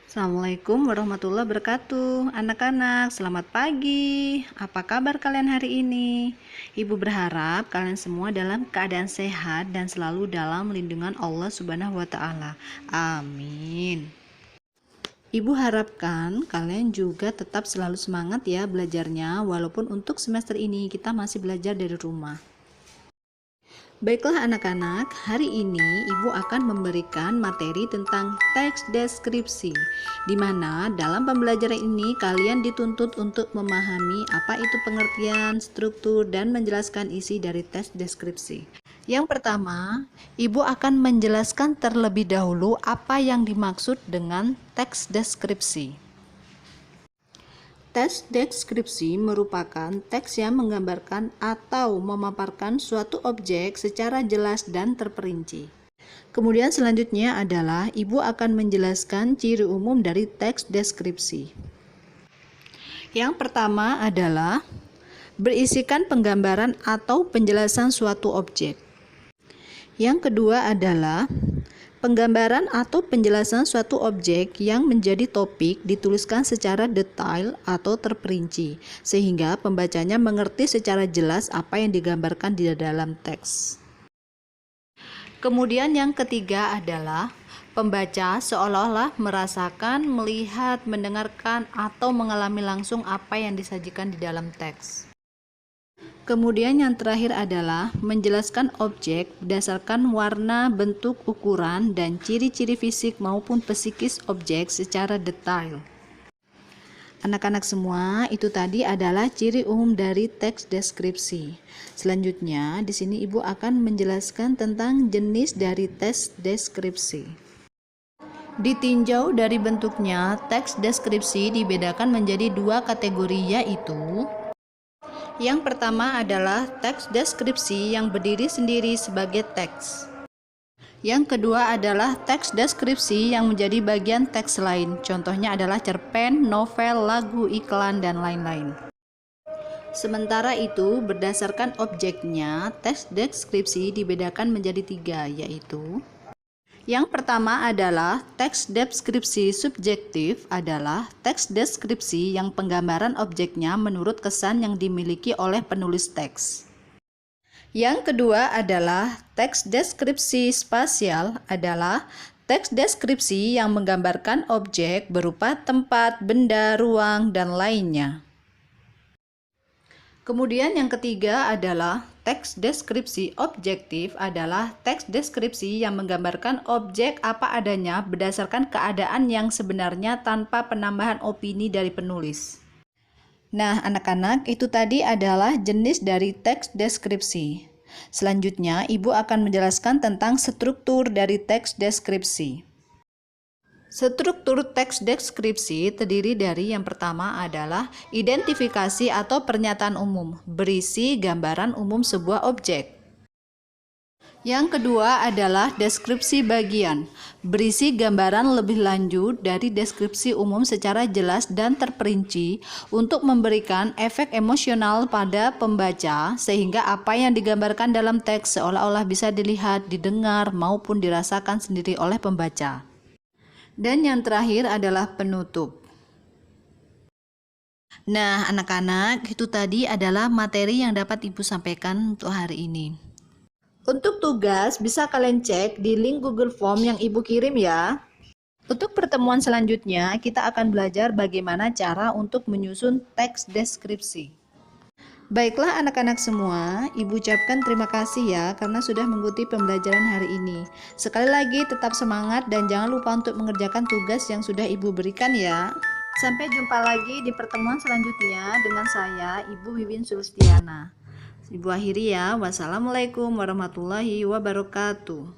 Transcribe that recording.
Assalamualaikum warahmatullahi wabarakatuh. Anak-anak, selamat pagi. Apa kabar kalian hari ini? Ibu berharap kalian semua dalam keadaan sehat dan selalu dalam lindungan Allah Subhanahu wa taala. Amin. Ibu harapkan kalian juga tetap selalu semangat ya belajarnya, walaupun untuk semester ini kita masih belajar dari rumah. Baiklah anak-anak, hari ini Ibu akan memberikan materi tentang teks deskripsi, di mana dalam pembelajaran ini kalian dituntut untuk memahami apa itu pengertian, struktur, dan menjelaskan isi dari teks deskripsi. Yang pertama, Ibu akan menjelaskan terlebih dahulu apa yang dimaksud dengan teks deskripsi. Teks deskripsi merupakan teks yang menggambarkan atau memaparkan suatu objek secara jelas dan terperinci. Kemudian selanjutnya adalah Ibu akan menjelaskan ciri umum dari teks deskripsi. Yang pertama adalah berisikan penggambaran atau penjelasan suatu objek. Yang kedua adalah penggambaran atau penjelasan suatu objek yang menjadi topik dituliskan secara detail atau terperinci, sehingga pembacanya mengerti secara jelas apa yang digambarkan di dalam teks. Kemudian yang ketiga adalah pembaca seolah-olah merasakan, melihat, mendengarkan, atau mengalami langsung apa yang disajikan di dalam teks. Kemudian yang terakhir adalah menjelaskan objek berdasarkan warna, bentuk, ukuran, dan ciri-ciri fisik maupun psikis objek secara detail. Anak-anak semua, itu tadi adalah ciri umum dari teks deskripsi. Selanjutnya, di sini Ibu akan menjelaskan tentang jenis dari teks deskripsi. Ditinjau dari bentuknya, teks deskripsi dibedakan menjadi dua kategori, yaitu yang pertama adalah teks deskripsi yang berdiri sendiri sebagai teks. Yang kedua adalah teks deskripsi yang menjadi bagian teks lain. Contohnya adalah cerpen, novel, lagu, iklan, dan lain-lain. Sementara itu, berdasarkan objeknya, teks deskripsi dibedakan menjadi tiga, yaitu yang pertama adalah teks deskripsi subjektif adalah teks deskripsi yang penggambaran objeknya menurut kesan yang dimiliki oleh penulis teks. Yang kedua adalah teks deskripsi spasial adalah teks deskripsi yang menggambarkan objek berupa tempat, benda, ruang, dan lainnya. Kemudian yang ketiga adalah teks deskripsi objektif adalah teks deskripsi yang menggambarkan objek apa adanya berdasarkan keadaan yang sebenarnya tanpa penambahan opini dari penulis. Nah, anak-anak, itu tadi adalah jenis dari teks deskripsi. Selanjutnya, Ibu akan menjelaskan tentang struktur dari teks deskripsi. Struktur teks deskripsi terdiri dari yang pertama adalah identifikasi atau pernyataan umum, berisi gambaran umum sebuah objek. Yang kedua adalah deskripsi bagian, berisi gambaran lebih lanjut dari deskripsi umum secara jelas dan terperinci untuk memberikan efek emosional pada pembaca sehingga apa yang digambarkan dalam teks seolah-olah bisa dilihat, didengar, maupun dirasakan sendiri oleh pembaca. Dan yang terakhir adalah penutup. Nah, anak-anak, itu tadi adalah materi yang dapat Ibu sampaikan untuk hari ini. Untuk tugas, bisa kalian cek di link Google Form yang Ibu kirim ya. Untuk pertemuan selanjutnya, kita akan belajar bagaimana cara untuk menyusun teks deskripsi. Baiklah anak-anak semua, Ibu ucapkan terima kasih ya karena sudah mengikuti pembelajaran hari ini. Sekali lagi tetap semangat dan jangan lupa untuk mengerjakan tugas yang sudah Ibu berikan ya. Sampai jumpa lagi di pertemuan selanjutnya dengan saya, Ibu Wiwin Sulistiana. Ibu akhiri ya. Wassalamualaikum warahmatullahi wabarakatuh.